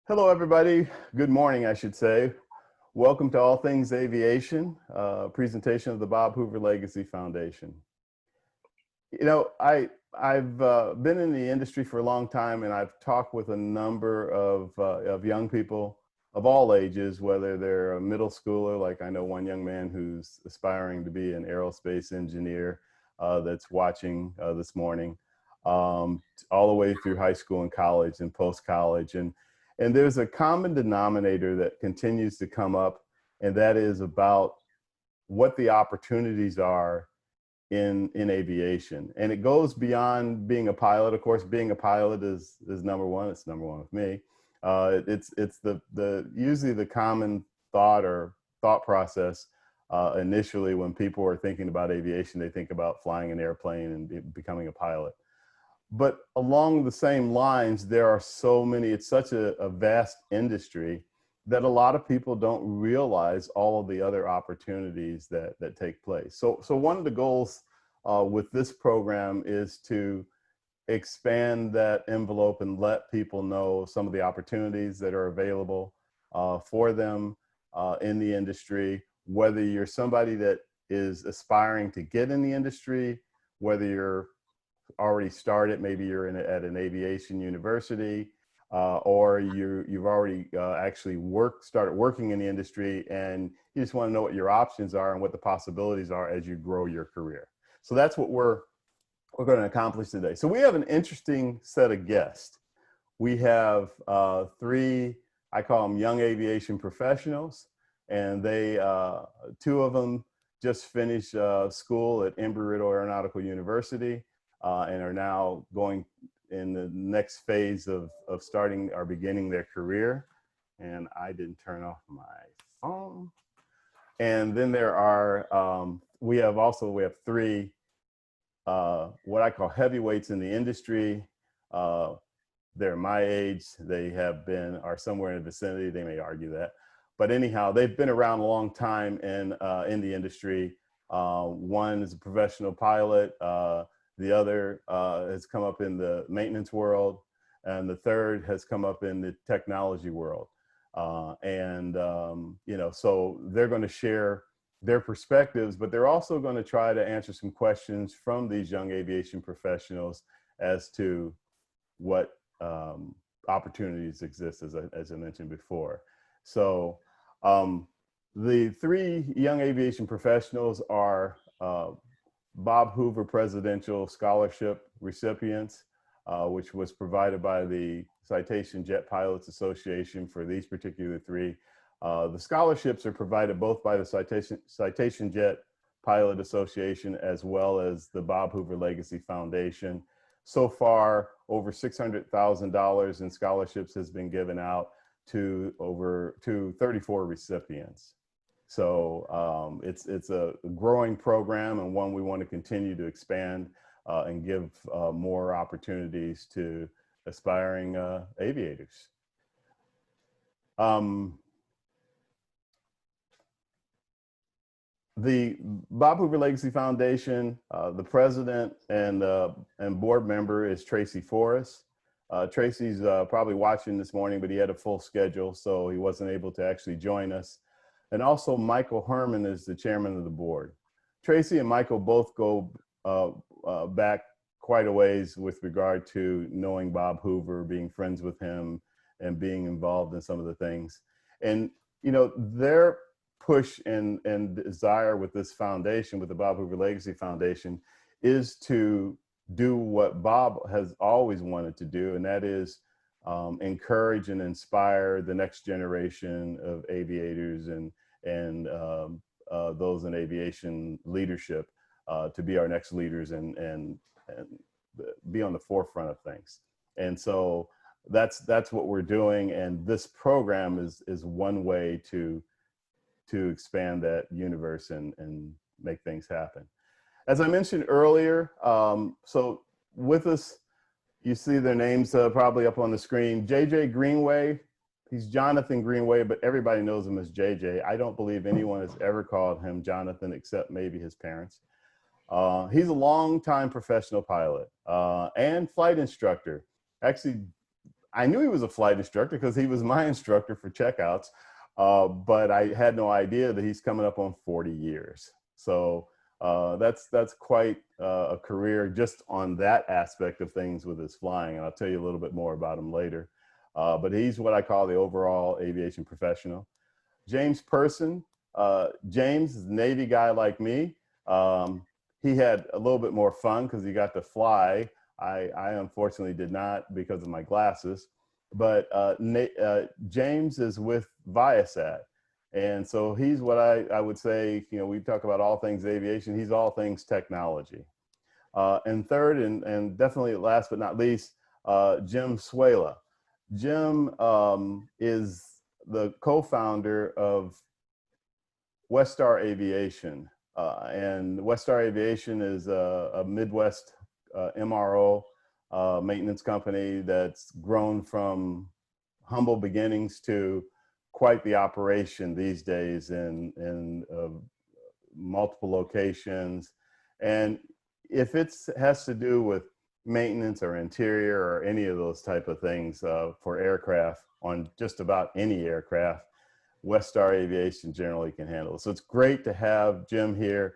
Hello, everybody. Good morning, I should say. Welcome to All Things Aviation, presentation of the Bob Hoover Legacy Foundation. You know, I've been in the industry for a long time, and I've talked with a number of young people of all ages, whether they're a middle schooler, like I know one young man who's aspiring to be an aerospace engineer that's watching this morning, all the way through high school and college and post-college. And there's a common denominator that continues to come up, and that is about what the opportunities are in aviation. And it goes beyond being a pilot. Of course, being a pilot is number one. It's number one with me. It's usually the common thought process initially when people are thinking about aviation. They think about flying an airplane and becoming a pilot. But along the same lines, there are so many, it's such a vast industry that a lot of people don't realize all of the other opportunities that take place. So one of the goals with this program is to expand that envelope and let people know some of the opportunities that are available for them in the industry, whether you're somebody that is aspiring to get in the industry, whether you're already started, maybe you're at an aviation university, or you've already actually started working in the industry, and you just want to know what your options are and what the possibilities are as you grow your career. So that's what we're going to accomplish today. So we have an interesting set of guests. We have three, I call them young aviation professionals, and they, two of them just finished school at Embry-Riddle Aeronautical University. And are now going in the next phase of starting or beginning their career. And I didn't turn off my phone. And then there are, we have three, what I call heavyweights in the industry. They're my age. They are somewhere in the vicinity. They may argue that. But anyhow, they've been around a long time in the industry. One is a professional pilot. The other has come up in the maintenance world, and the third has come up in the technology world. You know, so they're going to share their perspectives, but they're also going to try to answer some questions from these young aviation professionals as to what opportunities exist, as I mentioned before. So the three young aviation professionals are Bob Hoover Presidential Scholarship recipients, which was provided by the Citation Jet Pilots Association for these particular three. The scholarships are provided both by the Citation Jet Pilot Association as well as the Bob Hoover Legacy Foundation. So far, over $600,000 in scholarships has been given out to 34 recipients. So it's a growing program, and one we want to continue to expand and give more opportunities to aspiring aviators. The Bob Hoover Legacy Foundation, the president and board member is Tracy Forrest. Tracy's probably watching this morning, but he had a full schedule, so he wasn't able to actually join us. And also Michael Herman is the chairman of the board. Tracy and Michael both go back quite a ways with regard to knowing Bob Hoover, being friends with him, and being involved in some of the things. And you know, their push and desire with this foundation, with the Bob Hoover Legacy Foundation, is to do what Bob has always wanted to do, and that is encourage and inspire the next generation of aviators and those in aviation leadership to be our next leaders and be on the forefront of things. And so that's what we're doing, and this program is one way to expand that universe and make things happen. As I mentioned earlier, so with us, you see their names probably up on the screen. JJ Greenway, he's Jonathan Greenway, but everybody knows him as JJ. I don't believe anyone has ever called him Jonathan except maybe his parents. He's a longtime professional pilot and flight instructor. Actually, I knew he was a flight instructor because he was my instructor for checkouts, but I had no idea that he's coming up on 40 years. So that's quite a career just on that aspect of things with his flying. And I'll tell you a little bit more about him later. But he's what I call the overall aviation professional. James Person. James is a Navy guy like me. He had a little bit more fun because he got to fly. I unfortunately did not because of my glasses. But James is with Viasat. And so he's what I would say, you know, we talk about all things aviation, he's all things technology. And third, and definitely last but not least, Jim Swehla. Jim is the co-founder of Star Aviation. And Star Aviation is a Midwest MRO maintenance company that's grown from humble beginnings to quite the operation these days in multiple locations. And if it has to do with maintenance or interior or any of those type of things for aircraft on just about any aircraft, Star Aviation generally can handle it. So it's great to have Jim here.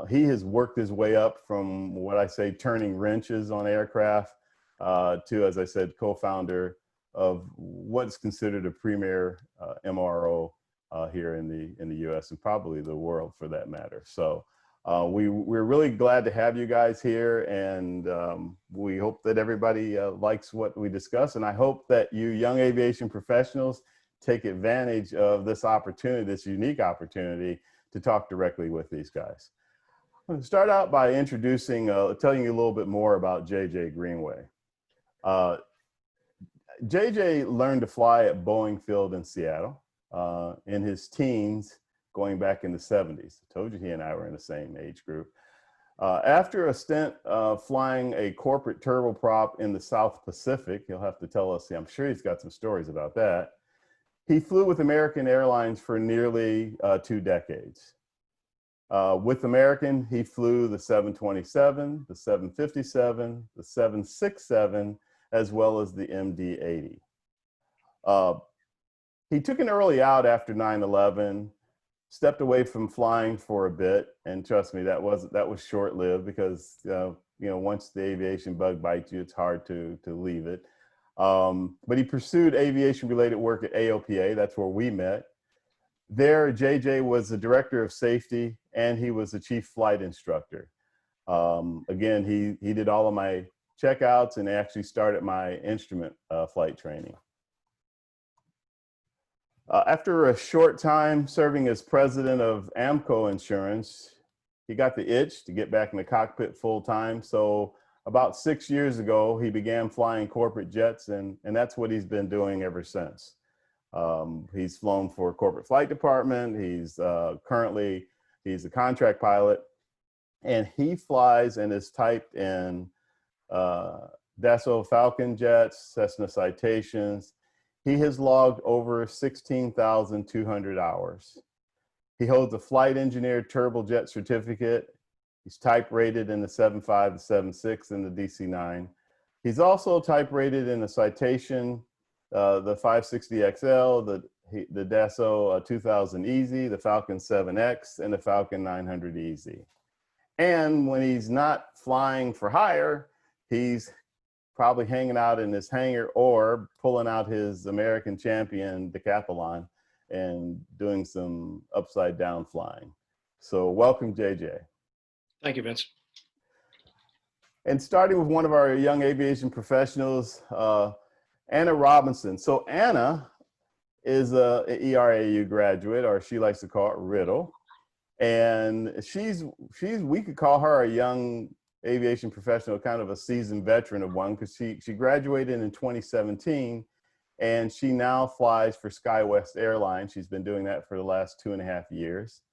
He has worked his way up from what I say turning wrenches on aircraft to, as I said, co-founder of what's considered a premier MRO here in the U.S. and probably the world for that matter. So we're really glad to have you guys here, and we hope that everybody likes what we discuss. And I hope that you young aviation professionals take advantage of this opportunity, this unique opportunity to talk directly with these guys. I'm going to start out by introducing, telling you a little bit more about JJ Greenway. JJ learned to fly at Boeing Field in Seattle in his teens, going back in the 70s. I told you he and I were in the same age group. After a stint flying a corporate turboprop in the South Pacific, he'll have to tell us, I'm sure he's got some stories about that. He flew with American Airlines for nearly 2 decades. With American, he flew the 727, the 757, the 767, as well as the MD-80. He took an early out after 9/11, stepped away from flying for a bit, and trust me, that was short-lived because you know, once the aviation bug bites you, it's hard to leave it. But he pursued aviation-related work at AOPA. That's where we met. There, JJ was the director of safety, and he was the chief flight instructor. Again, he did all of my checkouts and actually started my instrument flight training. After a short time serving as president of AMCO Insurance, he got the itch to get back in the cockpit full time. So about 6 years ago, he began flying corporate jets, and that's what he's been doing ever since. He's flown for corporate flight department. He's currently, he's a contract pilot, and he flies and is typed in Dassault Falcon jets, Cessna Citations. He has logged over 16,200 hours. He holds a flight engineer turbojet certificate. He's type rated in the 7.5, the 7.6, and the DC-9. He's also type rated in the Citation, the 560XL, the Dassault 2000 Easy, the Falcon 7X, and the Falcon 900 Easy. And when he's not flying for hire, he's probably hanging out in his hangar or pulling out his American Champion decathlon and doing some upside down flying. So welcome, JJ. Thank you, Vince. And starting with one of our young aviation professionals, Anna Robinson. So Anna is a ERAU graduate, or she likes to call it Riddle. And we could call her a young aviation professional, kind of a seasoned veteran of one, because she graduated in 2017, and she now flies for Sky West Airlines. She's been doing that for the last 2.5 years.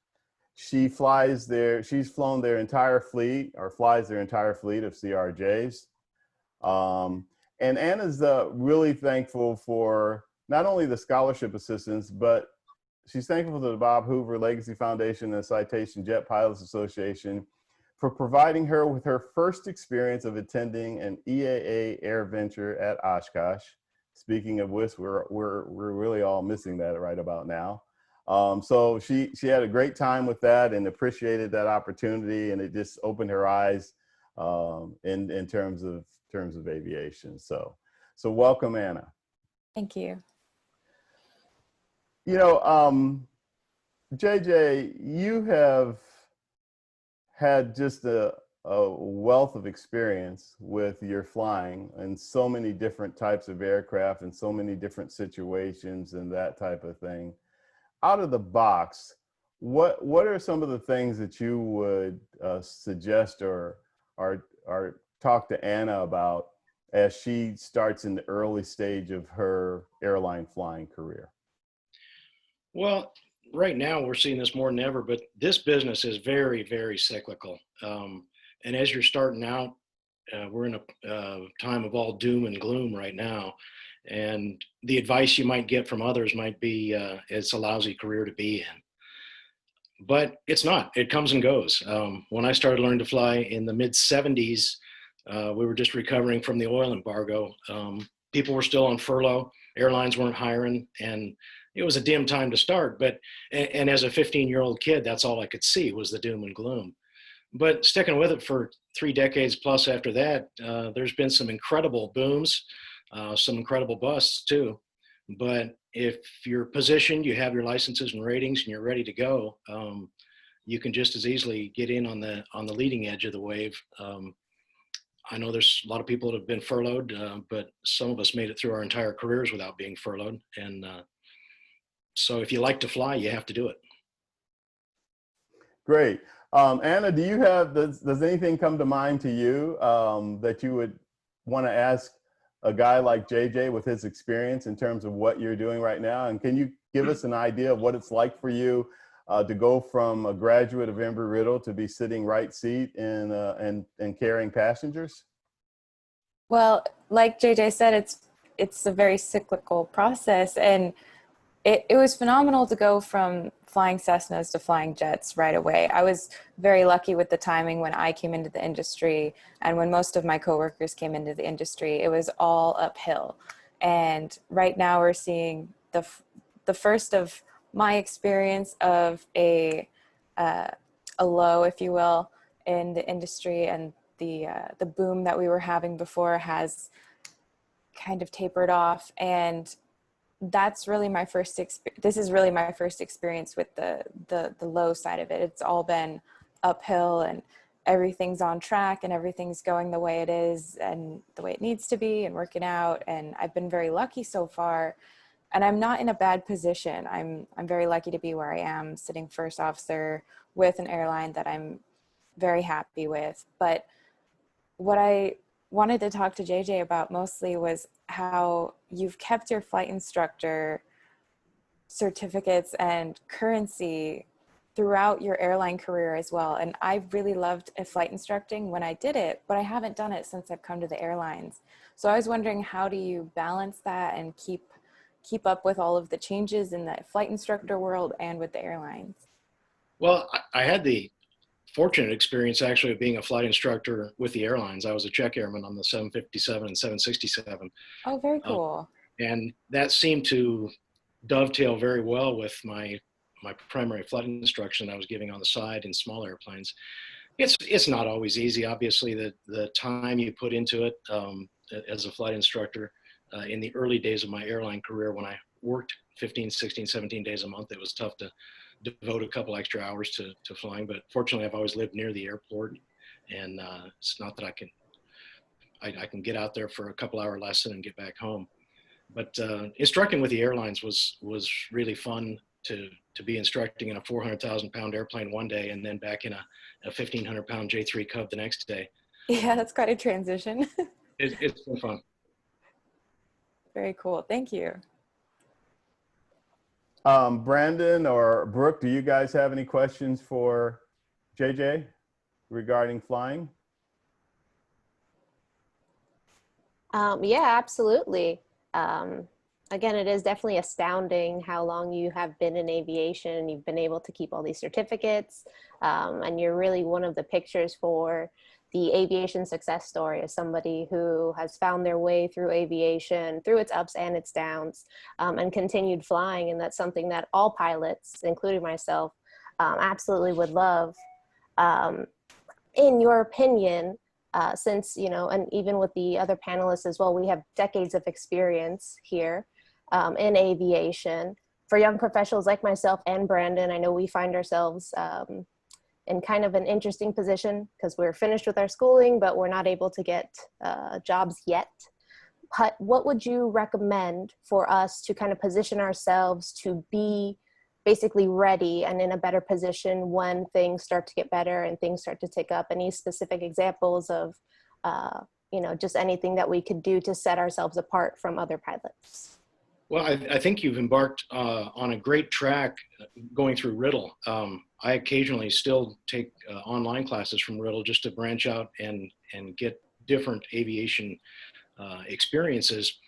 She flies she's flown their entire fleet, or flies their entire fleet of CRJs. And Anna's really thankful for not only the scholarship assistance, but she's thankful to the Bob Hoover Legacy Foundation and the Citation Jet Pilots Association for providing her with her first experience of attending an EAA Air Venture at Oshkosh. speaking of which, we're really all missing that right about now. So she had a great time with that and appreciated that opportunity, and it just opened her eyes in terms of aviation. So welcome, Anna. Thank you. You know, JJ, you have had just a wealth of experience with your flying and so many different types of aircraft and so many different situations and that type of thing. Out of the box, what are some of the things that you would suggest or talk to Anna about as she starts in the early stage of her airline flying career? Well, right now we're seeing this more than ever, but this business is very, very cyclical. And as you're starting out, we're in a time of all doom and gloom right now. And the advice you might get from others might be, it's a lousy career to be in. But it's not. It comes and goes. When I started learning to fly in the mid-'70s, we were just recovering from the oil embargo. People were still on furlough. Airlines weren't hiring. And it was a dim time to start. And as a 15-year-old kid, that's all I could see was the doom and gloom. But sticking with it for 3 decades plus after that, there's been some incredible booms, some incredible busts too. But if you're positioned, you have your licenses and ratings, and you're ready to go, you can just as easily get in on the leading edge of the wave. I know there's a lot of people that have been furloughed, but some of us made it through our entire careers without being furloughed. And so if you like to fly, you have to do it. Great. Anna, do you have, does anything come to mind to you that you would want to ask a guy like JJ with his experience in terms of what you're doing right now? And can you give us an idea of what it's like for you to go from a graduate of Embry-Riddle to be sitting right seat and carrying passengers? Well, like JJ said, it's a very cyclical process, and it was phenomenal to go from flying Cessnas to flying jets right away. I was very lucky with the timing when I came into the industry, and when most of my coworkers came into the industry, it was all uphill. And right now we're seeing the first of my experience of a low, if you will, in the industry, and the boom that we were having before has kind of tapered off. And that's really my first this is really my first experience with the low side of it. It's all been uphill, and everything's on track, and everything's going the way it is and the way it needs to be and working out. And I've been very lucky so far, and I'm not in a bad position. I'm very lucky to be where I am, sitting first officer with an airline that I'm very happy with. But what I wanted to talk to JJ about mostly was how you've kept your flight instructor certificates and currency throughout your airline career as well. And I really loved flight instructing when I did it, but I haven't done it since I've come to the airlines. So I was wondering, how do you balance that and keep up with all of the changes in the flight instructor world and with the airlines? Well, I had the fortunate experience actually of being a flight instructor with the airlines. I was a check airman on the 757 and 767. Oh, very cool. And that seemed to dovetail very well with my primary flight instruction that I was giving on the side in small airplanes. It's not always easy. Obviously, the time you put into it as a flight instructor in the early days of my airline career, when I worked 15, 16, 17 days a month, it was tough to devote a couple extra hours to flying. But fortunately, I've always lived near the airport, and it's not that I can get out there for a couple hour lesson and get back home. But instructing with the airlines was really fun to be instructing in a 400,000 pound airplane one day, and then back in a 1,500 pound J3 Cub the next day. Yeah, that's quite a transition. It's been fun. Very cool. Thank you. Brandon or Brooke, do you guys have any questions for JJ regarding flying? Yeah, absolutely. Again, it is definitely astounding how long you have been in aviation. You've been able to keep all these certificates, and you're really one of the pictures for the aviation success story as somebody who has found their way through aviation, through its ups and its downs, and continued flying. And that's something that all pilots, including myself, absolutely would love. In your opinion, since, you know, and even with the other panelists as well, we have decades of experience here in aviation. For young professionals like myself and Brandon, I know we find ourselves in kind of an interesting position because we're finished with our schooling, but we're not able to get jobs yet. But what would you recommend for us to kind of position ourselves to be basically ready and in a better position when things start to get better and things start to tick up? Any specific examples of, you know, just anything that we could do to set ourselves apart from other pilots? Well, I think you've embarked on a great track going through Riddle. I occasionally still take online classes from Riddle just to branch out and get different aviation experiences.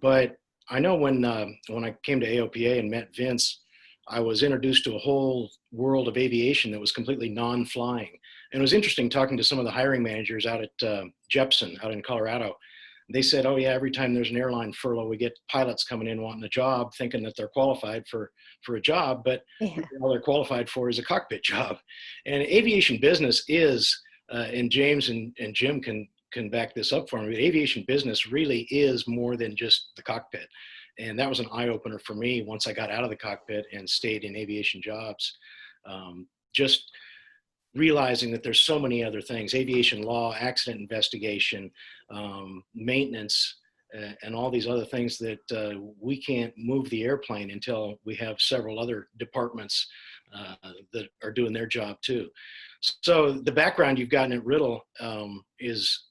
But I know when I came to AOPA and met Vince, I was introduced to a whole world of aviation that was completely non-flying. And it was interesting talking to some of the hiring managers out at Jepson out in Colorado. They said, oh yeah, every time there's an airline furlough, we get pilots coming in wanting a job, thinking that they're qualified for a job, but all they're qualified for is a cockpit job. And aviation business is, and James and Jim can back this up for me, but aviation business really is more than just the cockpit. And that was an eye-opener for me once I got out of the cockpit and stayed in aviation jobs. Just realizing that there's so many other things: aviation law, accident investigation, maintenance, and all these other things that we can't move the airplane until we have several other departments that are doing their job too. So the background you've gotten at Riddle is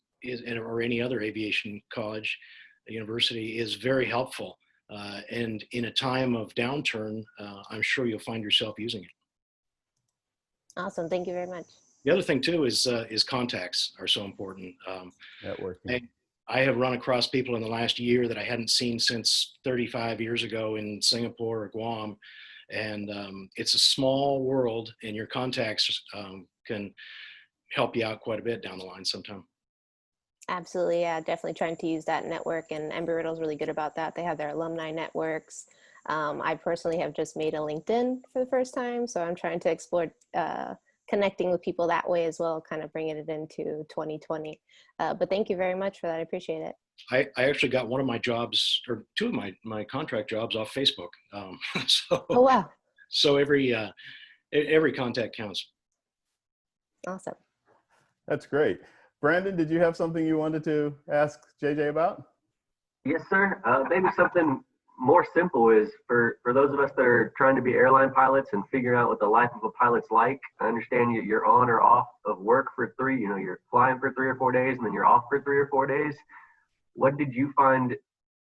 or any other aviation college, university, is very helpful. And in a time of downturn, I'm sure you'll find yourself using it. Awesome. Thank you very much. The other thing too is contacts are so important. Networking. I have run across people in the last year that I hadn't seen since 35 years ago in Singapore or Guam. And it's a small world, and your contacts can help you out quite a bit down the line sometime. Absolutely. Yeah, definitely trying to use that network, and Embry-Riddle is really good about that. They have their alumni networks. I personally have just made a LinkedIn for the first time, so I'm trying to explore connecting with people that way as well, kind of bringing it into 2020. But thank you very much for that. I appreciate it. I actually got one of my jobs, or two of my contract jobs, off Facebook. So, oh, wow. So every contact counts. Awesome. That's great. Brandon, did you have something you wanted to ask JJ about? Yes, sir. Maybe something more simple is for those of us that are trying to be airline pilots and figuring out what the life of a pilot's like. I understand you're on or off of work for you're flying for 3 or 4 days and then you're off for 3 or 4 days. What did you find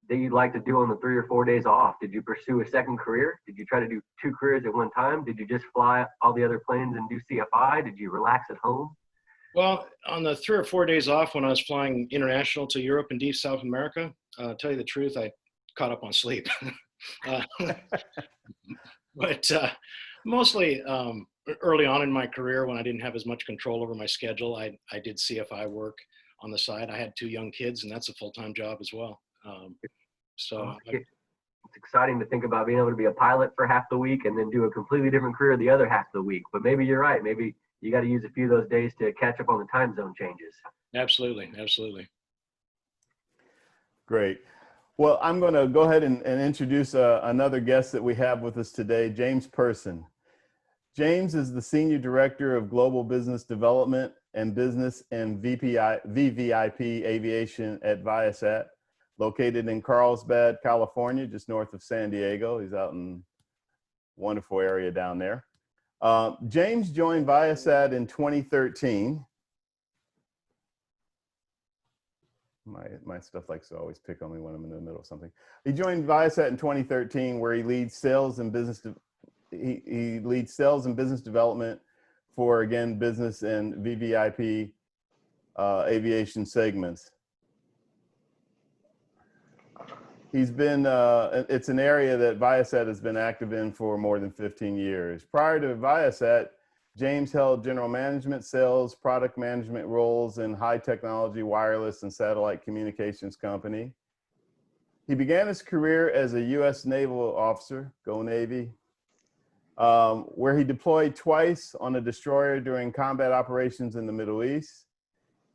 that you'd like to do on the 3 or 4 days off? Did you pursue a second career? Did you try to do 2 careers at one time? Did you just fly all the other planes and do CFI? Did you relax at home? Well, on the 3 or 4 days off when I was flying international to Europe and deep South America, tell you the truth, I caught up on sleep. But mostly early on in my career, when I didn't have as much control over my schedule, I did CFI work on the side. I had 2 young kids, and that's a full-time job as well. It's exciting to think about being able to be a pilot for half the week and then do a completely different career the other half of the week. But maybe you're right. Maybe you got to use a few of those days to catch up on the time zone changes. Absolutely. Absolutely. Great. Well, I'm going to go ahead and introduce another guest that we have with us today, James Person. James is the Senior Director of Global Business Development and Business and VVIP Aviation at Viasat, located in Carlsbad, California, just north of San Diego. He's out in a wonderful area down there. James joined Viasat in 2013. My stuff likes to always pick on me when I'm in the middle of something. He joined Viasat in 2013, where he leads sales and business. He leads sales and business development for, again, business and VVIP aviation segments. He's been, it's an area that Viasat has been active in for more than 15 years. Prior to Viasat, James held general management, sales, product management roles in high technology, wireless, and satellite communications company. He began his career as a U.S. naval officer, go Navy, where he deployed twice on a destroyer during combat operations in the Middle East.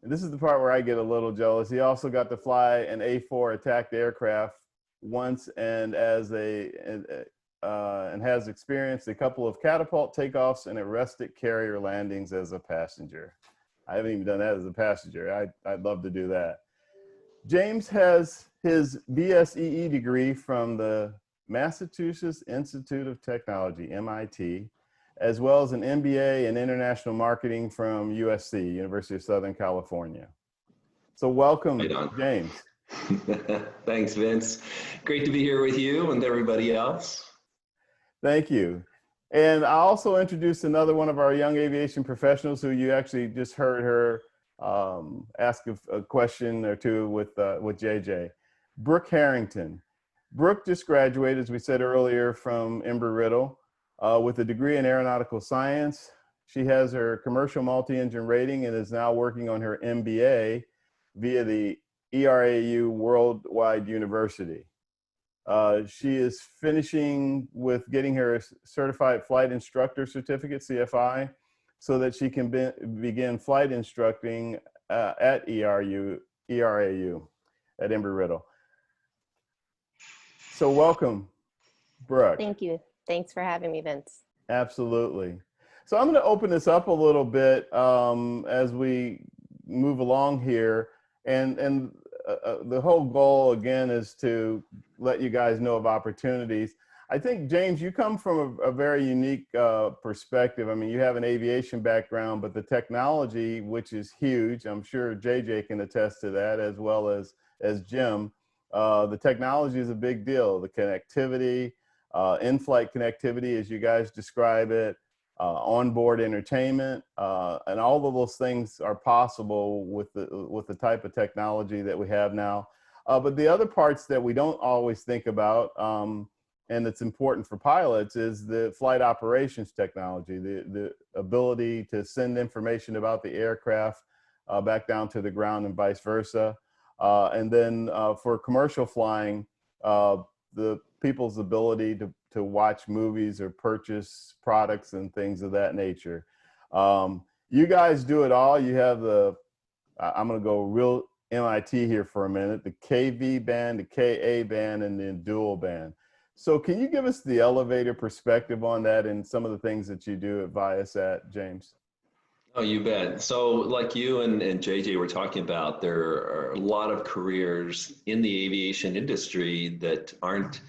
And this is the part where I get a little jealous. He also got to fly an A-4 attacked aircraft once, and has experienced a couple of catapult takeoffs and arrested carrier landings as a passenger. I haven't even done that as a passenger. I'd love to do that. James has his BSEE degree from the Massachusetts Institute of Technology, MIT, as well as an MBA in international marketing from USC, University of Southern California. So welcome, James. Thanks, Vince. Great to be here with you and everybody else. Thank you. And I also introduced another one of our young aviation professionals who you actually just heard her ask a question or two with JJ. Brooke Harrington. Brooke just graduated, as we said earlier, from Embry-Riddle with a degree in aeronautical science. She has her commercial multi-engine rating and is now working on her MBA via the ERAU Worldwide University. She is finishing with getting her certified flight instructor certificate, CFI, so that she can begin flight instructing at ERAU at Embry-Riddle. So welcome, Brooke. Thank you. Thanks for having me, Vince. Absolutely. So I'm going to open this up a little bit as we move along here. And the whole goal, again, is to let you guys know of opportunities. I think, James, you come from a very unique perspective. I mean, you have an aviation background, but the technology, which is huge, I'm sure JJ can attest to that, as well as Jim. The technology is a big deal. The connectivity, in-flight connectivity, as you guys describe it, onboard entertainment, and all of those things are possible with the type of technology that we have now. But the other parts that we don't always think about, and it's important for pilots, is the flight operations technology, the ability to send information about the aircraft back down to the ground and vice versa. And then for commercial flying, the people's ability to watch movies or purchase products and things of that nature. You guys do it all. You have I'm going to go real MIT here for a minute, the KV band, the KA band, and the dual band. So can you give us the elevator perspective on that and some of the things that you do at Viasat, James? Oh, you bet. So like you and JJ were talking about, there are a lot of careers in the aviation industry that aren't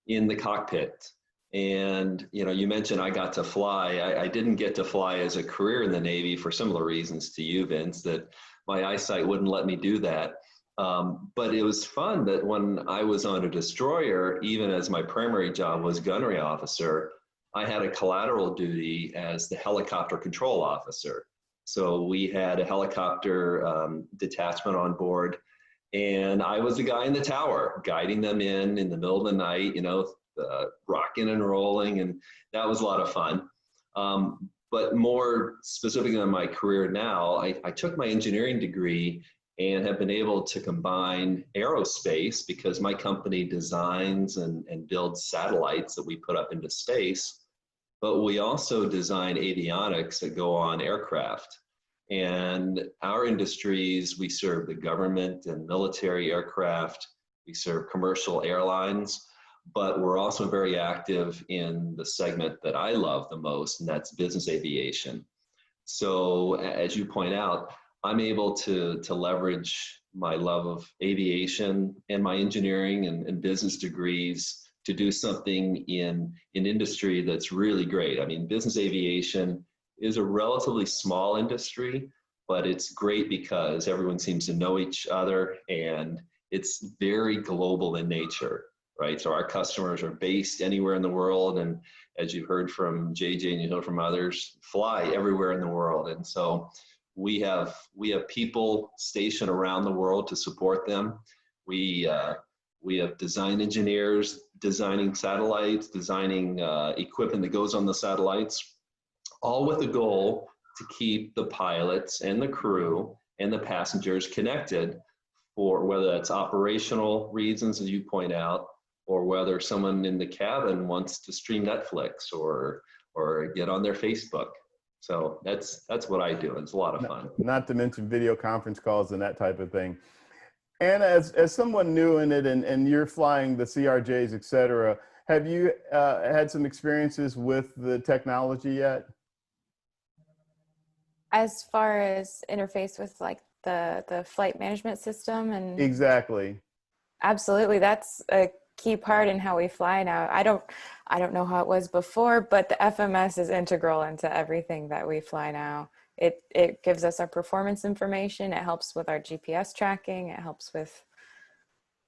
in the cockpit. And, you know, you mentioned I got to fly. I didn't get to fly as a career in the Navy for similar reasons to you, Vince, that my eyesight wouldn't let me do that. But it was fun that when I was on a destroyer, even as my primary job was gunnery officer, I had a collateral duty as the helicopter control officer. So we had a helicopter detachment on board, and I was the guy in the tower guiding them in the middle of the night, you know, rocking and rolling, and that was a lot of fun. But more specifically in my career now, I took my engineering degree and have been able to combine aerospace, because my company designs and builds satellites that we put up into space, but we also design avionics that go on aircraft. And our industries, we serve the government and military aircraft, we serve commercial airlines, but we're also very active in the segment that I love the most, and that's business aviation. So as you point out, I'm able to leverage my love of aviation and my engineering and business degrees to do something in an industry that's really great. I mean, business aviation is a relatively small industry, but it's great because everyone seems to know each other, and it's very global in nature, right? So our customers are based anywhere in the world, and as you've heard from JJ and you know from others, fly everywhere in the world. And so we have people stationed around the world to support them. We have design engineers designing satellites, designing equipment that goes on the satellites. all with the goal to keep the pilots and the crew and the passengers connected, for whether that's operational reasons, as you point out, or whether someone in the cabin wants to stream Netflix or get on their Facebook. So that's what I do. It's a lot of fun. Not to mention video conference calls and that type of thing. And as someone new in it, and you're flying the CRJs, et cetera, have you had some experiences with the technology yet? As far as interface with like the flight management system and Exactly. absolutely, that's a key part in how we fly now. I don't know how it was before, but the FMS is integral into everything that we fly now. It gives us our performance information. It helps with our GPS tracking. It helps with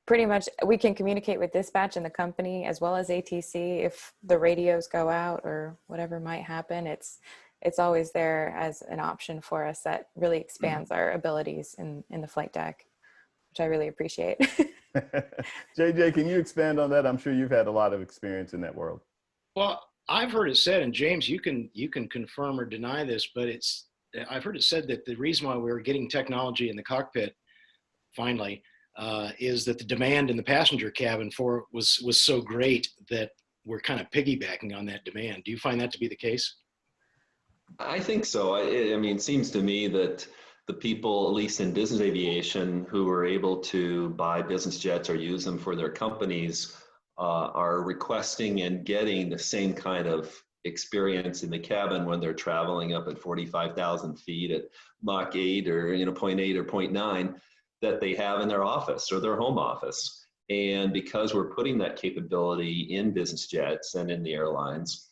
pretty much, we can communicate with dispatch in the company as well as ATC if the radios go out or whatever might happen. It's always there as an option for us that really expands our abilities in the flight deck, which I really appreciate. JJ, can you expand on that? I'm sure you've had a lot of experience in that world. Well, I've heard it said, and James, you can confirm or deny this, but I've heard it said that the reason why we're getting technology in the cockpit finally is that the demand in the passenger cabin for it was so great that we're kind of piggybacking on that demand. Do you find that to be the case? I think so. I mean, it seems to me that the people, at least in business aviation, who are able to buy business jets or use them for their companies are requesting and getting the same kind of experience in the cabin when they're traveling up at 45,000 feet at Mach 8 or 0.8 or 0.9 that they have in their office or their home office. And because we're putting that capability in business jets and in the airlines,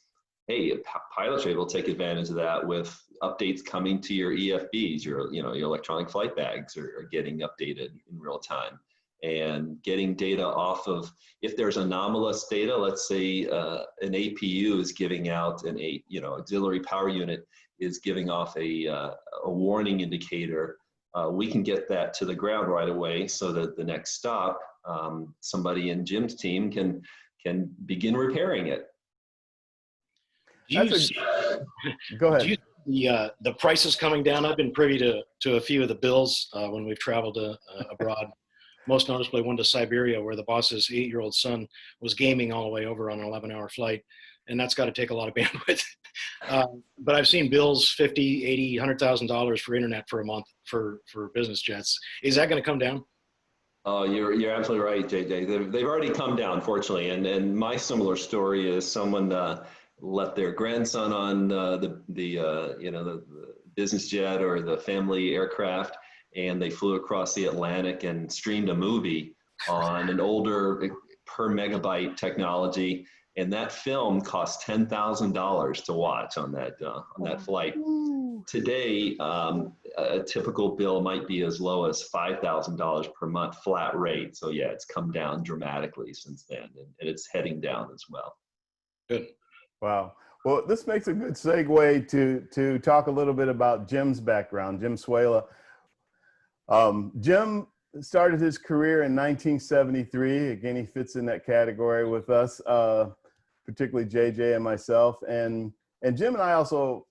hey, pilots are able to take advantage of that with updates coming to your EFBs, your electronic flight bags are getting updated in real time, and getting data off of, if there's anomalous data, let's say an APU is giving out auxiliary power unit is giving off a warning indicator, we can get that to the ground right away so that the next stop, somebody in Jim's team can begin repairing it. Go ahead. Do you, the prices coming down? I've been privy to a few of the bills when we've traveled abroad, most noticeably one to Siberia, where the boss's 8-year-old son was gaming all the way over on an 11-hour flight, and that's got to take a lot of bandwidth. But I've seen bills $50,000, $80,000, $100,000 for internet for a month for business jets. Is that going to come down? Oh, you're absolutely right, JJ. They've already come down, fortunately. And my similar story is someone let their grandson on the business jet or the family aircraft, and they flew across the Atlantic and streamed a movie on an older per megabyte technology, and that film cost $10,000 to watch on that flight. Today, a typical bill might be as low as $5,000 per month flat rate. So yeah, it's come down dramatically since then, and it's heading down as well. Good. Wow. Well, this makes a good segue to talk a little bit about Jim's background, Jim Swehla. Jim started his career in 1973. Again, he fits in that category with us, particularly JJ and myself. And Jim and I also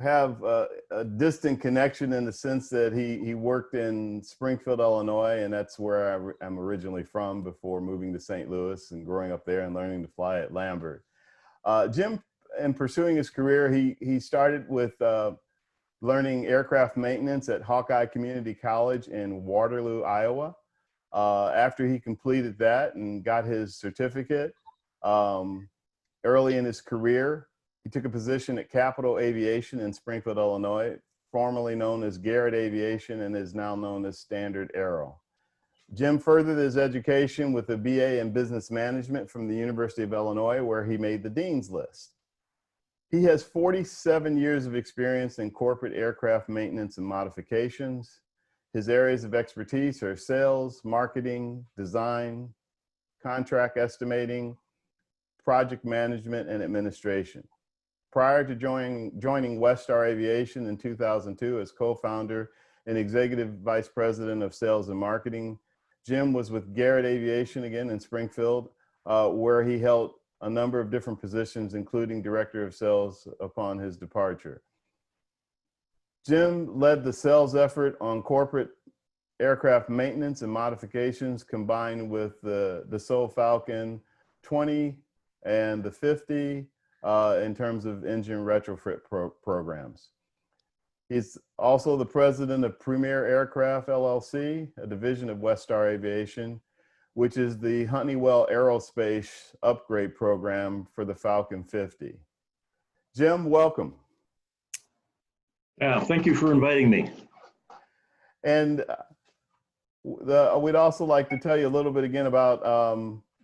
have a distant connection in the sense that he worked in Springfield, Illinois, and that's where I'm originally from before moving to St. Louis and growing up there and learning to fly at Lambert. Jim, in pursuing his career, he started with learning aircraft maintenance at Hawkeye Community College in Waterloo, Iowa. After he completed that and got his certificate, early in his career, he took a position at Capital Aviation in Springfield, Illinois, formerly known as Garrett Aviation and is now known as Standard Aero. Jim furthered his education with a BA in Business Management from the University of Illinois, where he made the Dean's List. He has 47 years of experience in corporate aircraft maintenance and modifications. His areas of expertise are sales, marketing, design, contract estimating, project management, and administration. Prior to joining Star Aviation in 2002 as co-founder and executive vice president of sales and marketing, Jim was with Garrett Aviation again in Springfield, where he held a number of different positions, including Director of Sales upon his departure. Jim led the sales effort on corporate aircraft maintenance and modifications, combined with the Dassault Falcon 20 and the 50 in terms of engine retrofit programs. He's also the president of Premier Aircraft LLC, a division of West Star Aviation, which is the Honeywell Aerospace upgrade program for the Falcon 50. Jim, welcome. Yeah, thank you for inviting me. And we'd also like to tell you a little bit again about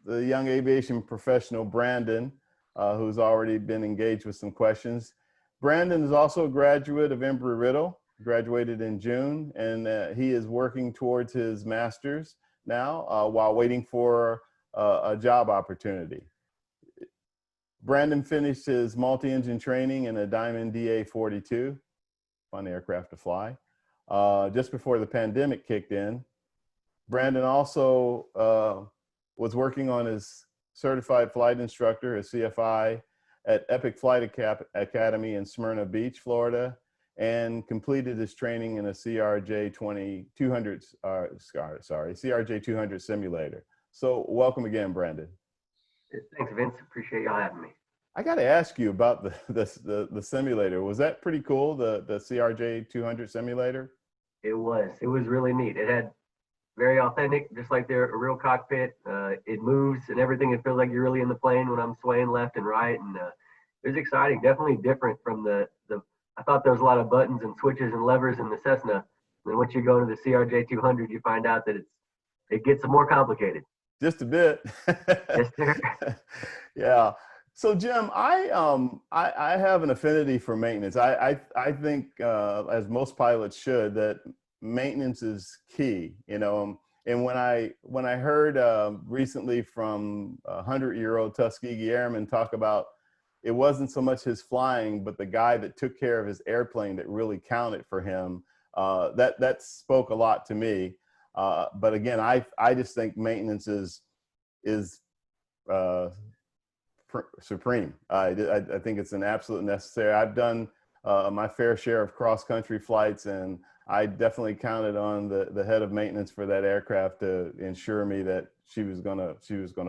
the young aviation professional, Brandon, who's already been engaged with some questions. Brandon is also a graduate of Embry-Riddle, graduated in June, and he is working towards his master's now while waiting for a job opportunity. Brandon finished his multi-engine training in a Diamond DA-42, fun aircraft to fly, just before the pandemic kicked in. Brandon also was working on his certified flight instructor, his CFI, at Epic Flight Academy in Smyrna Beach, Florida, and completed his training in a CRJ-200 simulator. So welcome again, Brandon. Thanks, Vince. Appreciate y'all having me. I got to ask you about the simulator. Was that pretty cool, the CRJ-200 simulator? It was really neat. It had very authentic, just like they're a real cockpit. It moves and everything. It feels like you're really in the plane when I'm swaying left and right. And it was exciting, definitely different from the I thought there was a lot of buttons and switches and levers in the Cessna. And then once you go into the CRJ-200, you find out that it gets more complicated. Just a bit. Yes, sir. Yeah. So Jim, I have an affinity for maintenance. I think, as most pilots should, that maintenance is key, you know. And when I heard recently from a 100-year-old Tuskegee Airman talk about it wasn't so much his flying, but the guy that took care of his airplane that really counted for him, that spoke a lot to me. But again, I just think maintenance is supreme. I think it's an absolute necessary. I've done my fair share of cross-country flights, and I definitely counted on the head of maintenance for that aircraft to ensure me that she was gonna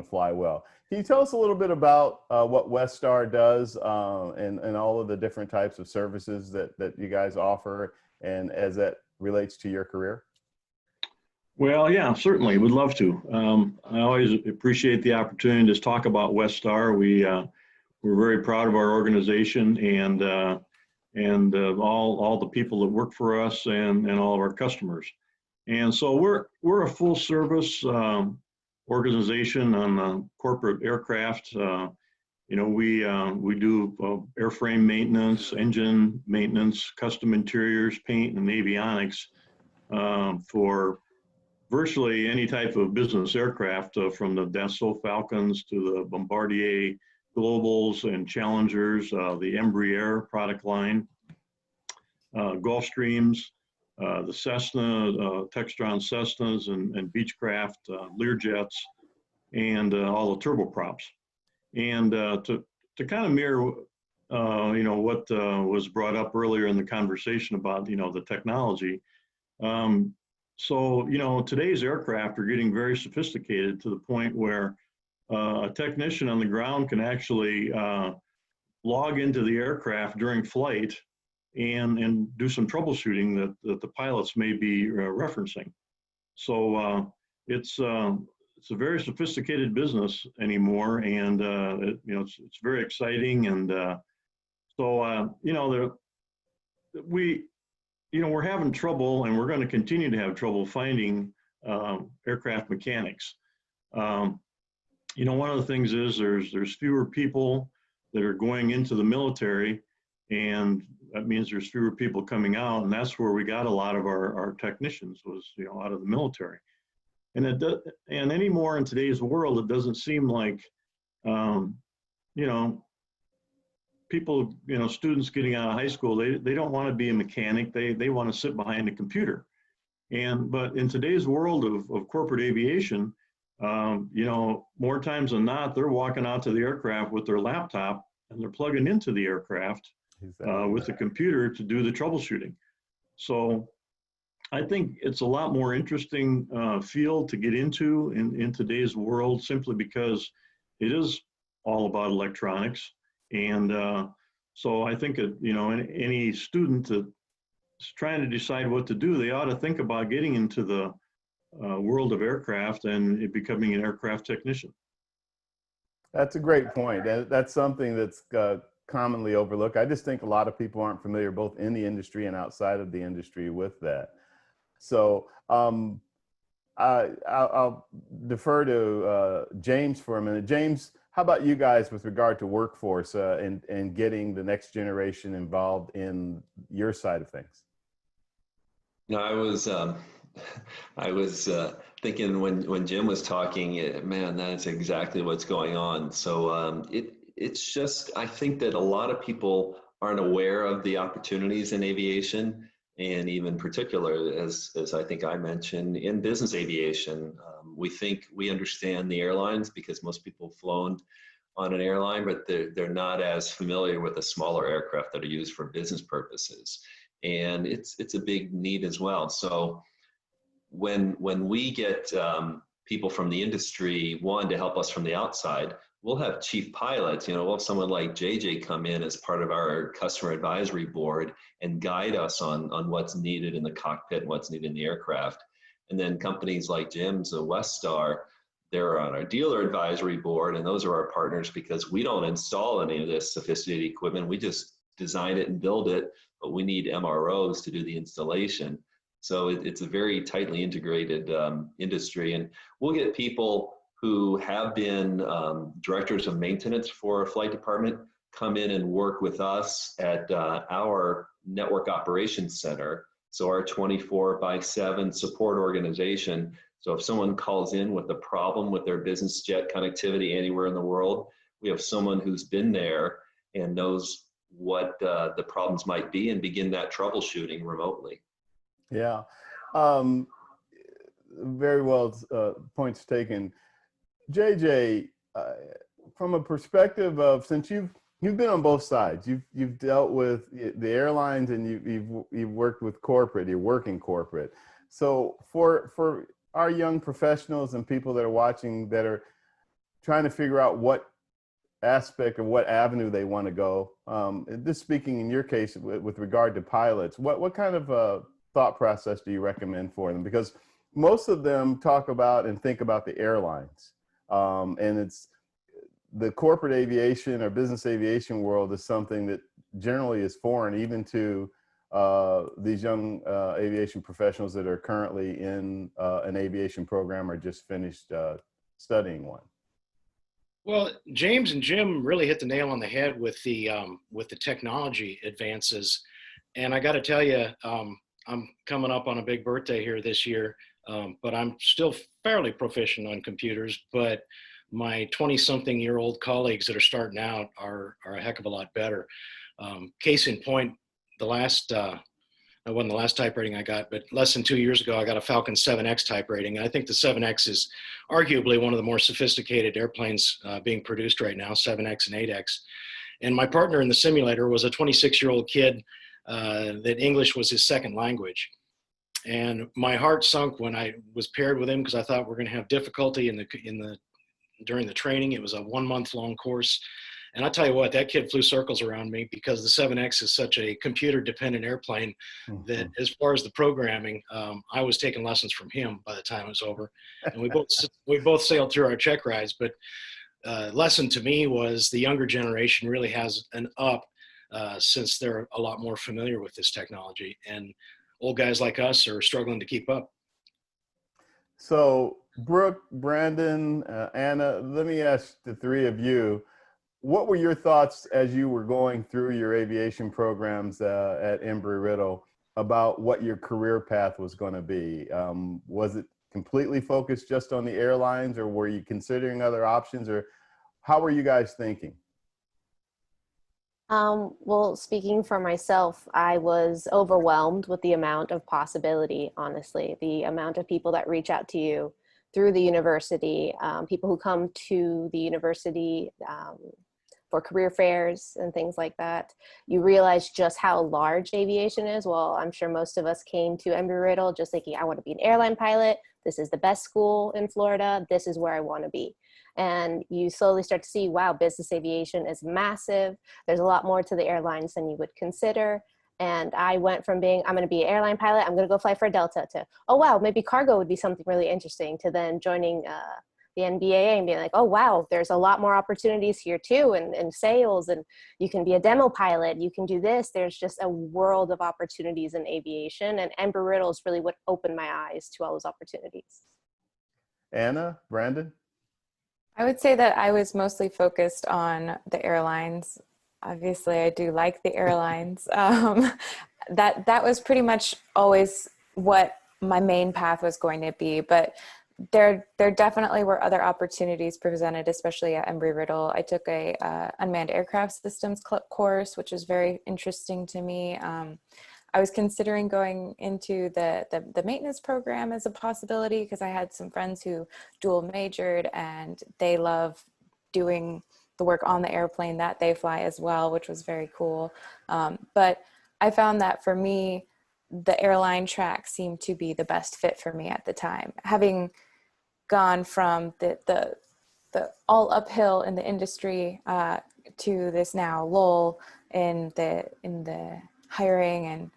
fly well. Can you tell us a little bit about what West Star does and all of the different types of services that you guys offer, and as that relates to your career? Well, yeah, certainly, would love to. I always appreciate the opportunity to talk about West Star. We're very proud of our organization and all the people that work for us and all of our customers. And so we're a full service organization on corporate aircraft. You know, we do airframe maintenance, engine maintenance, custom interiors, paint, and avionics for virtually any type of business aircraft, from the Dassault Falcons to the Bombardier Globals and Challengers, the Embry-Air product line, Gulfstreams, the Cessna, Textron Cessnas and Beechcraft, Learjets, and all the turboprops. And to kind of mirror, you know, what was brought up earlier in the conversation about, you know, the technology. So, you know, today's aircraft are getting very sophisticated to the point where a technician on the ground can actually log into the aircraft during flight and do some troubleshooting that the pilots may be referencing. So it's a very sophisticated business anymore, and you know, it's very exciting. And so you know, we're having trouble, and we're going to continue to have trouble finding aircraft mechanics. You know, one of the things is there's fewer people that are going into the military, and that means there's fewer people coming out, and that's where we got a lot of our technicians was, you know, out of the military. And and anymore in today's world, it doesn't seem like, you know, people, you know, students getting out of high school, they don't want to be a mechanic. They want to sit behind a computer. But in today's world of corporate aviation, You know, more times than not, they're walking out to the aircraft with their laptop and they're plugging into the aircraft with the computer to do the troubleshooting. So I think it's a lot more interesting field to get into in today's world, simply because it is all about electronics. And so I think, you know, any student that's trying to decide what to do, they ought to think about getting into the world of aircraft and becoming an aircraft technician. That's a great point. That's something that's commonly overlooked. I just think a lot of people aren't familiar, both in the industry and outside of the industry, with that. So I'll defer to James for a minute. James, how about you guys with regard to workforce and getting the next generation involved in your side of things? No, I was thinking when Jim was talking, man, that's exactly what's going on. So it's just, I think that a lot of people aren't aware of the opportunities in aviation, and even particular, as I think I mentioned, in business aviation. We think we understand the airlines because most people have flown on an airline, but they're not as familiar with the smaller aircraft that are used for business purposes. And it's a big need as well. So when we get people from the industry, one, to help us from the outside, we'll have chief pilots, you know, we'll have someone like JJ come in as part of our customer advisory board and guide us on what's needed in the cockpit and what's needed in the aircraft. And then companies like Jim's, Westar, they're on our dealer advisory board, and those are our partners because we don't install any of this sophisticated equipment. We just design it and build it, but we need MROs to do the installation. So it's a very tightly integrated industry, and we'll get people who have been directors of maintenance for a flight department come in and work with us at our network operations center. So our 24/7 support organization. So if someone calls in with a problem with their business jet connectivity anywhere in the world, we have someone who's been there and knows what the problems might be and begin that troubleshooting remotely. Yeah, very well, points taken. JJ, from a perspective of, since you've been on both sides, you've dealt with the airlines and you've worked with corporate, you're working corporate. So for our young professionals and people that are watching that are trying to figure out what aspect or what avenue they want to go, this speaking in your case with regard to pilots, what kind of thought process do you recommend for them? Because most of them talk about and think about the airlines. And it's the corporate aviation or business aviation world is something that generally is foreign even to these young aviation professionals that are currently in an aviation program or just finished studying one. Well, James and Jim really hit the nail on the head with the technology advances. And I got to tell you, I'm coming up on a big birthday here this year, but I'm still fairly proficient on computers. But my 20-something-year-old colleagues that are starting out are a heck of a lot better. Case in point, it wasn't the last type rating I got, but less than 2 years ago, I got a Falcon 7X type rating. I think the 7X is arguably one of the more sophisticated airplanes being produced right now, 7X and 8X. And my partner in the simulator was a 26-year-old kid that English was his second language. And my heart sunk when I was paired with him because I thought we're going to have difficulty during the training. It was a 1-month-long course. And I tell you what, that kid flew circles around me because the 7X is such a computer-dependent airplane that as far as the programming, I was taking lessons from him by the time it was over. And we both sailed through our check rides. But lesson to me was the younger generation really has an up since they're a lot more familiar with this technology. And old guys like us are struggling to keep up. So Brooke, Brandon, Anna, let me ask the three of you, what were your thoughts as you were going through your aviation programs at Embry-Riddle about what your career path was going to be? Was it completely focused just on the airlines, or were you considering other options, or how were you guys thinking? Well, speaking for myself, I was overwhelmed with the amount of possibility, honestly, the amount of people that reach out to you through the university, people who come to the university for career fairs and things like that, you realize just how large aviation is. Well, I'm sure most of us came to Embry-Riddle just thinking, I want to be an airline pilot. This is the best school in Florida. This is where I want to be. And you slowly start to see, wow, business aviation is massive. There's a lot more to the airlines than you would consider. And I went from being, I'm going to be an airline pilot, I'm going to go fly for Delta, to, oh, wow, maybe cargo would be something really interesting, to then joining the NBAA and being like, oh, wow, there's a lot more opportunities here too, and sales, and you can be a demo pilot, you can do this. There's just a world of opportunities in aviation, and Embry-Riddle is really what opened my eyes to all those opportunities. Anna, Brandon? I would say that I was mostly focused on the airlines. Obviously, I do like the airlines. That was pretty much always what my main path was going to be. But there definitely were other opportunities presented, especially at Embry-Riddle. I took a unmanned aircraft systems course, which was very interesting to me. I was considering going into the maintenance program as a possibility, because I had some friends who dual majored and they love doing the work on the airplane that they fly as well, which was very cool. But I found that for me, the airline track seemed to be the best fit for me at the time. Having gone from the all uphill in the industry to this now lull in the hiring and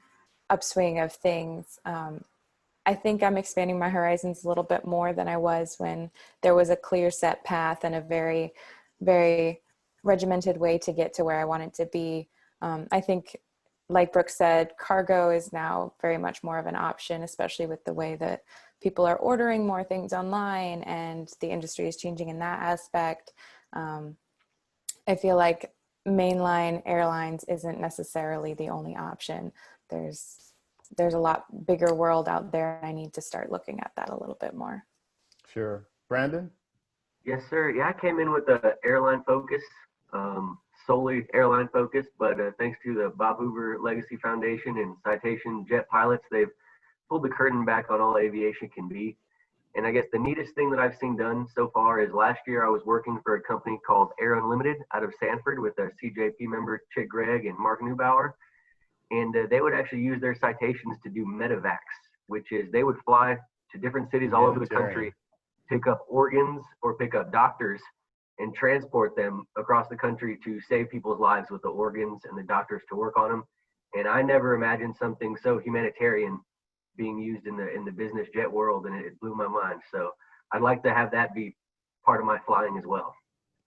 upswing of things, I think I'm expanding my horizons a little bit more than I was when there was a clear set path and a very, very regimented way to get to where I wanted to be. I think, like Brooke said, cargo is now very much more of an option, especially with the way that people are ordering more things online and the industry is changing in that aspect. I feel like mainline airlines isn't necessarily the only option. There's a lot bigger world out there. I need to start looking at that a little bit more. Sure. Brandon? Yes, sir. Yeah, I came in with the airline focus, solely airline focus, but thanks to the Bob Hoover Legacy Foundation and Citation Jet Pilots, they've pulled the curtain back on all aviation can be. And I guess the neatest thing that I've seen done so far is last year I was working for a company called Air Unlimited out of Sanford with their CJP member Chick Gregg and Mark Neubauer. And they would actually use their citations to do medevacs, which is they would fly to different cities all over the country, pick up organs or pick up doctors and transport them across the country to save people's lives with the organs and the doctors to work on them. And I never imagined something so humanitarian being used in the business jet world, and it blew my mind. So I'd like to have that be part of my flying as well.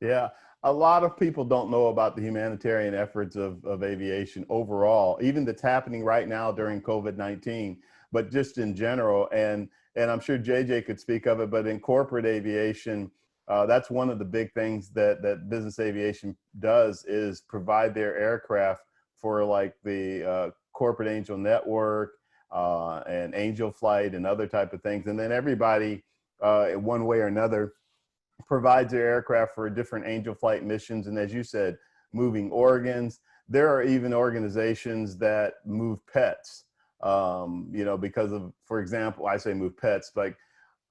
Yeah, a lot of people don't know about the humanitarian efforts of aviation overall, even that's happening right now during COVID-19, but just in general. And I'm sure JJ could speak of it, but in corporate aviation, that's one of the big things that business aviation does, is provide their aircraft for like the corporate angel network and angel flight and other type of things. And then everybody, one way or another, provides their aircraft for different angel flight missions. And as you said, moving organs. There are even organizations that move pets, you know, because of, for example, I say move pets, like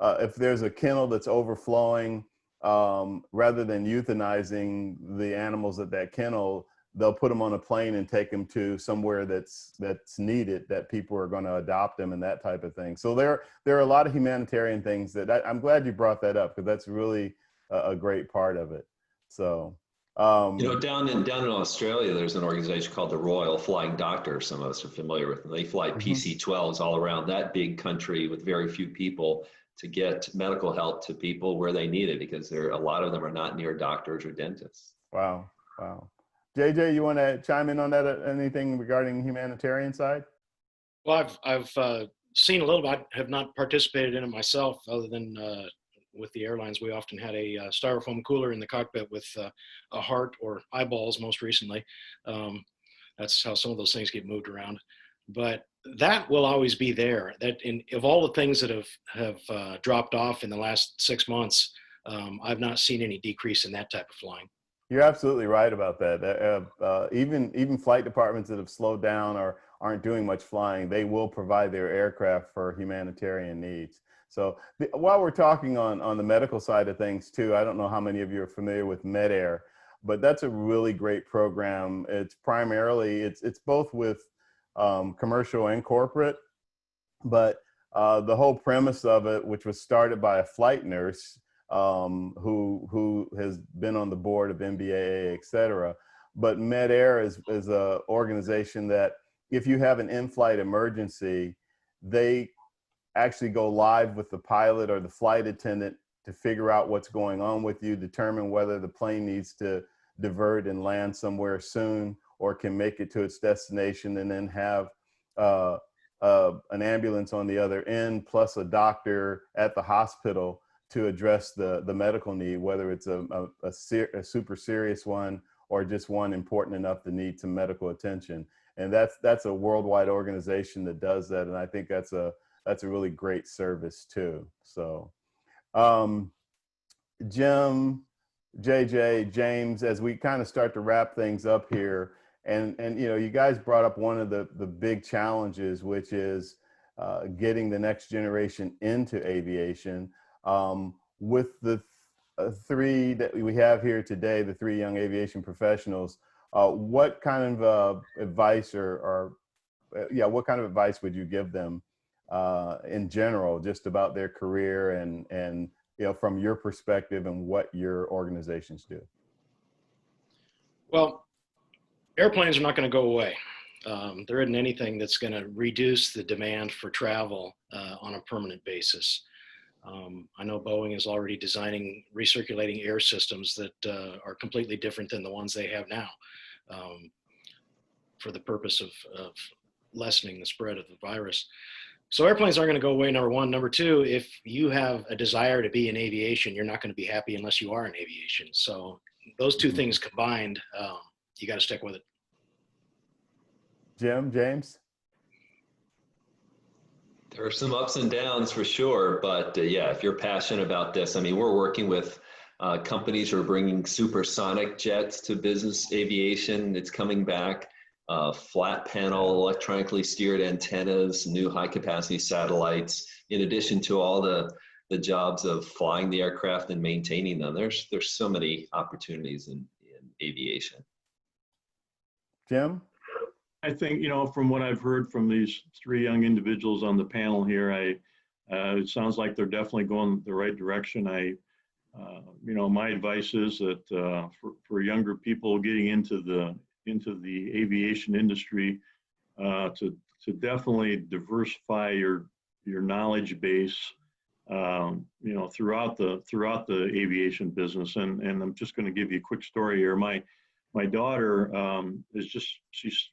if there's a kennel that's overflowing, rather than euthanizing the animals at that kennel, they'll put them on a plane and take them to somewhere that's needed, that people are going to adopt them and that type of thing. So there are a lot of humanitarian things that I'm glad you brought that up, because that's really a great part of it. So, you know, down in Australia, there's an organization called the Royal Flying Doctor. Some of us are familiar with them. They fly PC-12s all around that big country with very few people to get medical help to people where they need it, because a lot of them are not near doctors or dentists. Wow. JJ, you want to chime in on that? Anything regarding humanitarian side? Well, I've seen a little bit. I have not participated in it myself, other than with the airlines. We often had a styrofoam cooler in the cockpit with a heart or eyeballs most recently. That's how some of those things get moved around. But that will always be there. That of all the things that have dropped off in the last 6 months, I've not seen any decrease in that type of flying. You're absolutely right about that. Even flight departments that have slowed down or aren't doing much flying, they will provide their aircraft for humanitarian needs. So while we're talking on the medical side of things too, I don't know how many of you are familiar with MedAir, but that's a really great program. It's primarily, it's both with commercial and corporate, but the whole premise of it, which was started by a flight nurse who has been on the board of NBAA, et cetera. But MedAir is an organization that if you have an in-flight emergency, they actually go live with the pilot or the flight attendant to figure out what's going on with you, determine whether the plane needs to divert and land somewhere soon or can make it to its destination, and then have an ambulance on the other end, plus a doctor at the hospital to address the medical need, whether it's a super serious one or just one important enough to need some medical attention. And that's a worldwide organization that does that, and I think that's a really great service too. So, Jim, JJ, James, as we kind of start to wrap things up here, and you know, you guys brought up one of the big challenges, which is getting the next generation into aviation. With the three that we have here today, the three young aviation professionals, what kind of advice what kind of advice would you give them in general, just about their career and you know, from your perspective and what your organizations do? Well, airplanes are not going to go away. There isn't anything that's going to reduce the demand for travel on a permanent basis. I know Boeing is already designing recirculating air systems that are completely different than the ones they have now, for the purpose of lessening the spread of the virus. So airplanes aren't going to go away, number one. Number two, if you have a desire to be in aviation, you're not going to be happy unless you are in aviation. So those two things combined, you got to stick with it. Jim, James? There are some ups and downs for sure, but yeah, if you're passionate about this, I mean, we're working with companies who are bringing supersonic jets to business aviation. It's coming back. Flat panel, electronically steered antennas, new high capacity satellites, in addition to all the jobs of flying the aircraft and maintaining them. There's so many opportunities in aviation. Jim? I think, you know, from what I've heard from these three young individuals on the panel here, it sounds like they're definitely going the right direction. You know, my advice is that for younger people getting into the aviation industry, to definitely diversify your knowledge base, you know, throughout the aviation business. And I'm just going to give you a quick story here. My daughter she's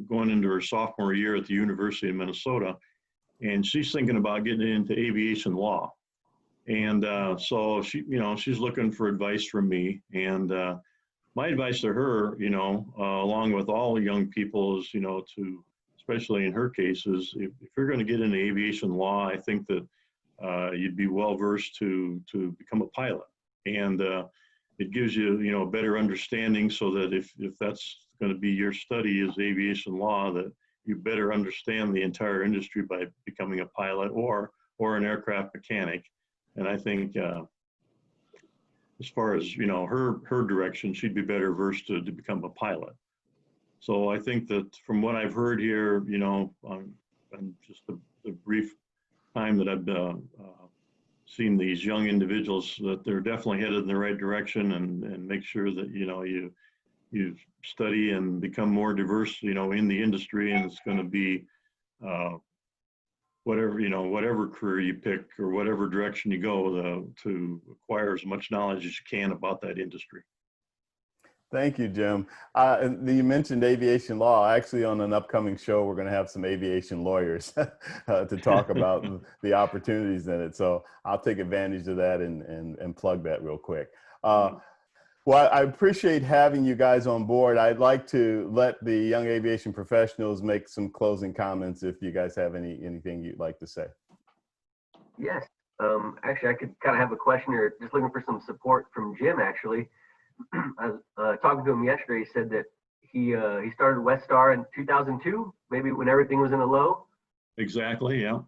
going into her sophomore year at the University of Minnesota, and she's thinking about getting into aviation law. And so she's looking for advice from me. And my advice to her, you know, along with all young people, is, you know, especially in her case, is if you're going to get into aviation law, I think that you'd be well versed to become a pilot. And it gives you, you know, a better understanding, so that if that's going to be your study is aviation law, that you better understand the entire industry by becoming a pilot or an aircraft mechanic. And I think as far as, you know, her direction, she'd be better versed to become a pilot. So I think that from what I've heard here, you know, and just the brief time that I've seen these young individuals, that they're definitely headed in the right direction, and make sure that, you know, you study and become more diverse, you know, in the industry. And it's going to be whatever career you pick or whatever direction you go, to acquire as much knowledge as you can about that industry. Thank you, Jim. You mentioned aviation law. Actually, on an upcoming show, we're going to have some aviation lawyers to talk about the opportunities in it. So I'll take advantage of that and plug that real quick. Well, I appreciate having you guys on board. I'd like to let the young aviation professionals make some closing comments if you guys have anything you'd like to say. Yes. Actually, I could kind of have a question here. Just looking for some support from Jim, actually. I was talking to him yesterday. He said that he started West Star in 2002, maybe when everything was in a low. Exactly, yeah.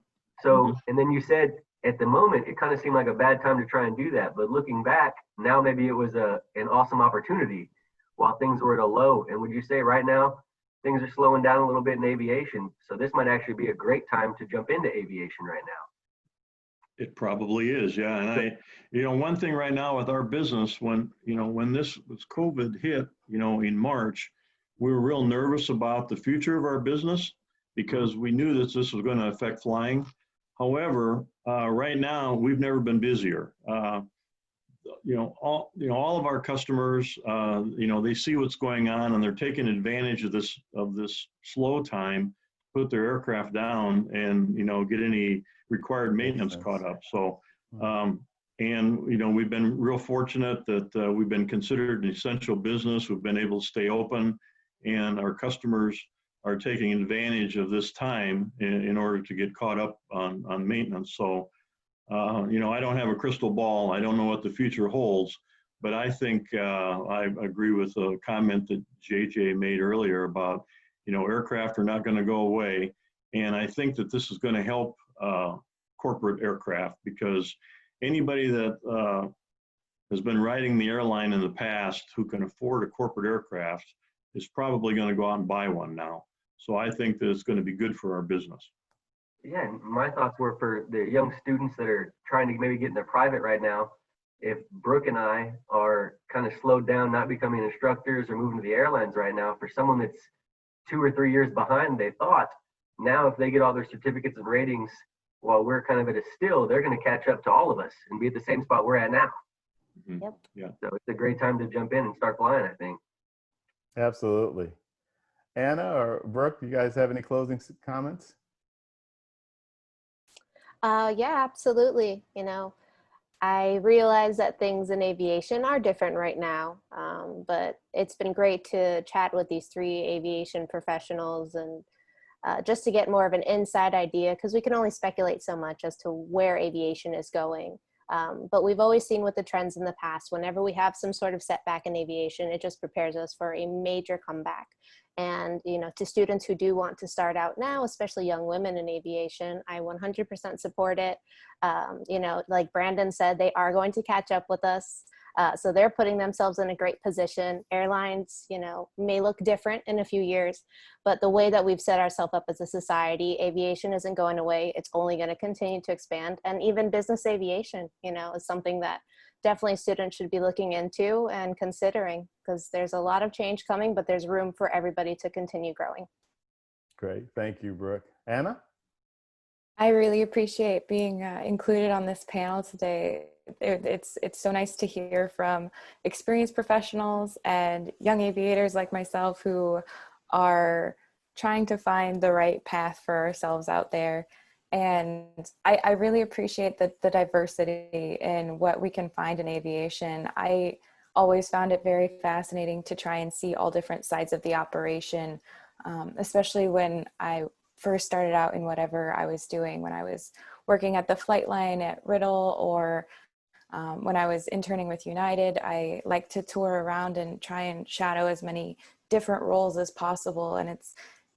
So, and then you said at the moment, it kind of seemed like a bad time to try and do that. But looking back, now maybe it was an awesome opportunity while things were at a low. And would you say right now, things are slowing down a little bit in aviation? So this might actually be a great time to jump into aviation right now. It probably is, yeah. And one thing right now with our business, when this was COVID hit, in March, we were real nervous about the future of our business because we knew that this was going to affect flying. However, right now we've never been busier. All of our customers, they see what's going on and they're taking advantage of this slow time, put their aircraft down and get any required maintenance caught up. So, we've been real fortunate that we've been considered an essential business. We've been able to stay open, and our customers are taking advantage of this time in order to get caught up on maintenance. So, I don't have a crystal ball. I don't know what the future holds, but I think I agree with a comment that JJ made earlier about, aircraft are not going to go away. And I think that this is going to help corporate aircraft, because anybody that has been riding the airline in the past who can afford a corporate aircraft is probably going to go out and buy one now. So I think that it's going to be good for our business. Yeah, and my thoughts were for the young students that are trying to maybe get into private right now. If Brooke and I are kind of slowed down, not becoming instructors or moving to the airlines right now, for someone that's 2 or 3 years behind, they thought, now if they get all their certificates and ratings while we're kind of at a still, they're going to catch up to all of us and be at the same spot we're at now. Mm-hmm. Yep. Yeah. So it's a great time to jump in and start flying, I think. Absolutely. Anna or Brooke, you guys have any closing comments? Yeah, absolutely. I realize that things in aviation are different right now, but it's been great to chat with these 3 aviation professionals and just to get more of an inside idea, because we can only speculate so much as to where aviation is going. But we've always seen with the trends in the past, whenever we have some sort of setback in aviation, it just prepares us for a major comeback. And, to students who do want to start out now, especially young women in aviation, I 100% support it. Like Brandon said, they are going to catch up with us. So they're putting themselves in a great position. Airlines, may look different in a few years, but the way that we've set ourselves up as a society, aviation isn't going away. It's only going to continue to expand. And even business aviation, is something that definitely students should be looking into and considering, because there's a lot of change coming, but there's room for everybody to continue growing. Great. Thank you, Brooke. Anna? I really appreciate being included on this panel today. It's so nice to hear from experienced professionals and young aviators like myself who are trying to find the right path for ourselves out there. And I really appreciate the diversity in what we can find in aviation. I always found it very fascinating to try and see all different sides of the operation, especially when I first started out in whatever I was doing, when I was working at the flight line at Riddle, or when I was interning with United. I like to tour around and try and shadow as many different roles as possible. And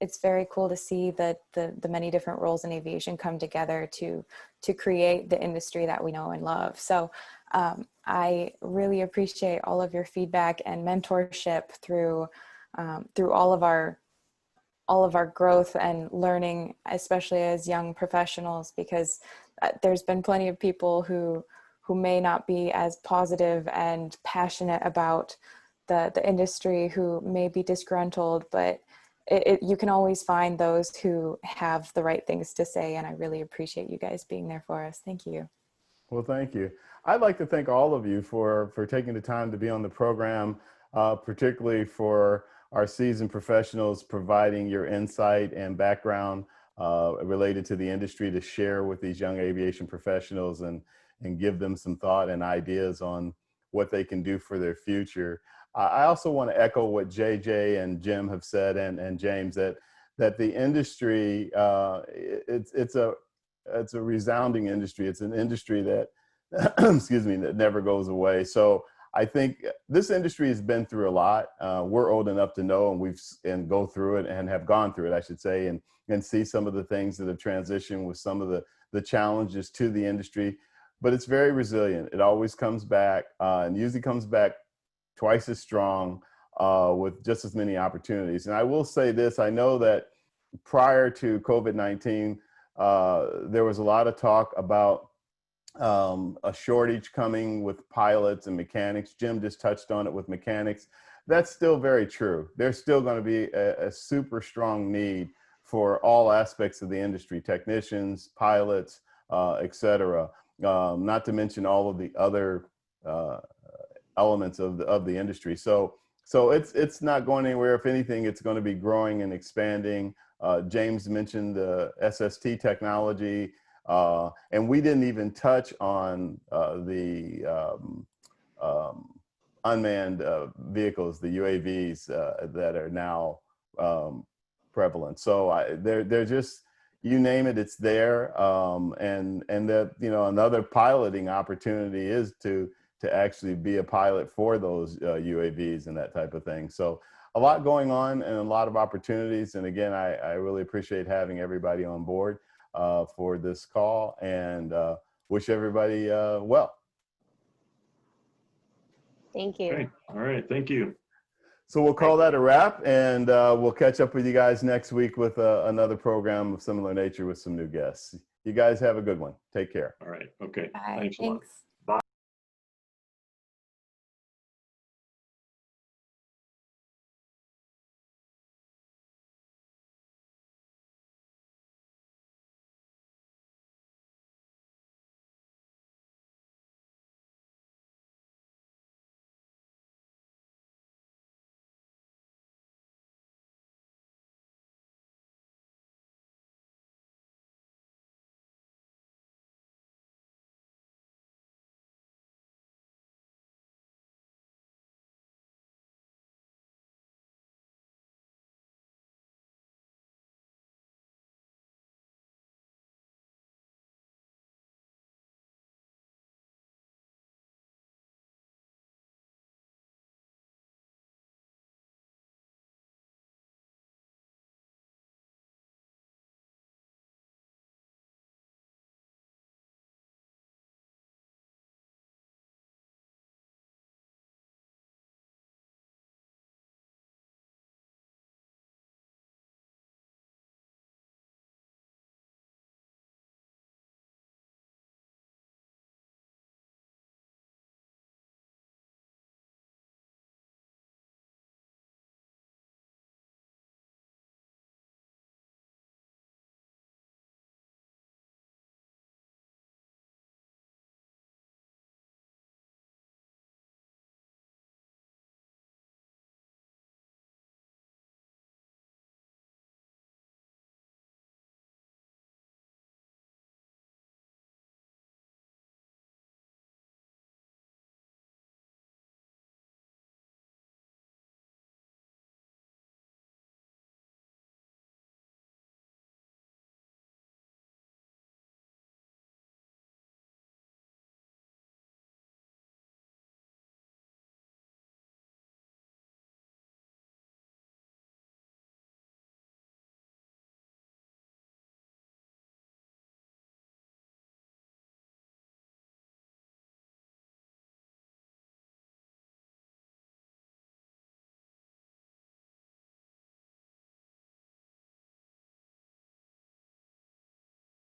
it's very cool to see that the many different roles in aviation come together to create the industry that we know and love. So I really appreciate all of your feedback and mentorship through all of our growth and learning, especially as young professionals, because there's been plenty of people who may not be as positive and passionate about the industry, who may be disgruntled, but you can always find those who have the right things to say. And I really appreciate you guys being there for us. Thank you. Well, thank you. I'd like to thank all of you for taking the time to be on the program, particularly for our seasoned professionals providing your insight and background related to the industry to share with these young aviation professionals and give them some thought and ideas on what they can do for their future. I also want to echo what JJ and Jim have said, and James, that the industry, it's a resounding industry. It's an industry that, excuse me, that never goes away. So I think this industry has been through a lot. We're old enough to know, and go through it, and have gone through it, I should say, and see some of the things that have transitioned with some of the challenges to the industry, but it's very resilient. It always comes back, and usually comes back twice as strong, with just as many opportunities. And I will say this, I know that prior to COVID-19, there was a lot of talk about a shortage coming with pilots and mechanics. Jim just touched on it with mechanics. That's still very true. There's still going to be a super strong need for all aspects of the industry, technicians, pilots, et cetera. Not to mention all of the other elements of the industry. So it's not going anywhere. If anything, it's going to be growing and expanding. James mentioned the SST technology, and we didn't even touch on the unmanned vehicles, the UAVs that are now prevalent. So they're just, you name it, it's there. And that, you know, another piloting opportunity is to actually be a pilot for those UAVs and that type of thing. So a lot going on and a lot of opportunities. And again, I really appreciate having everybody on board for this call, and wish everybody well. Thank you. Okay. All right. Thank you. So we'll call that a wrap, and we'll catch up with you guys next week with another program of similar nature with some new guests. You guys have a good one. Take care. All right. Okay. Bye. Thanks a lot. Thanks.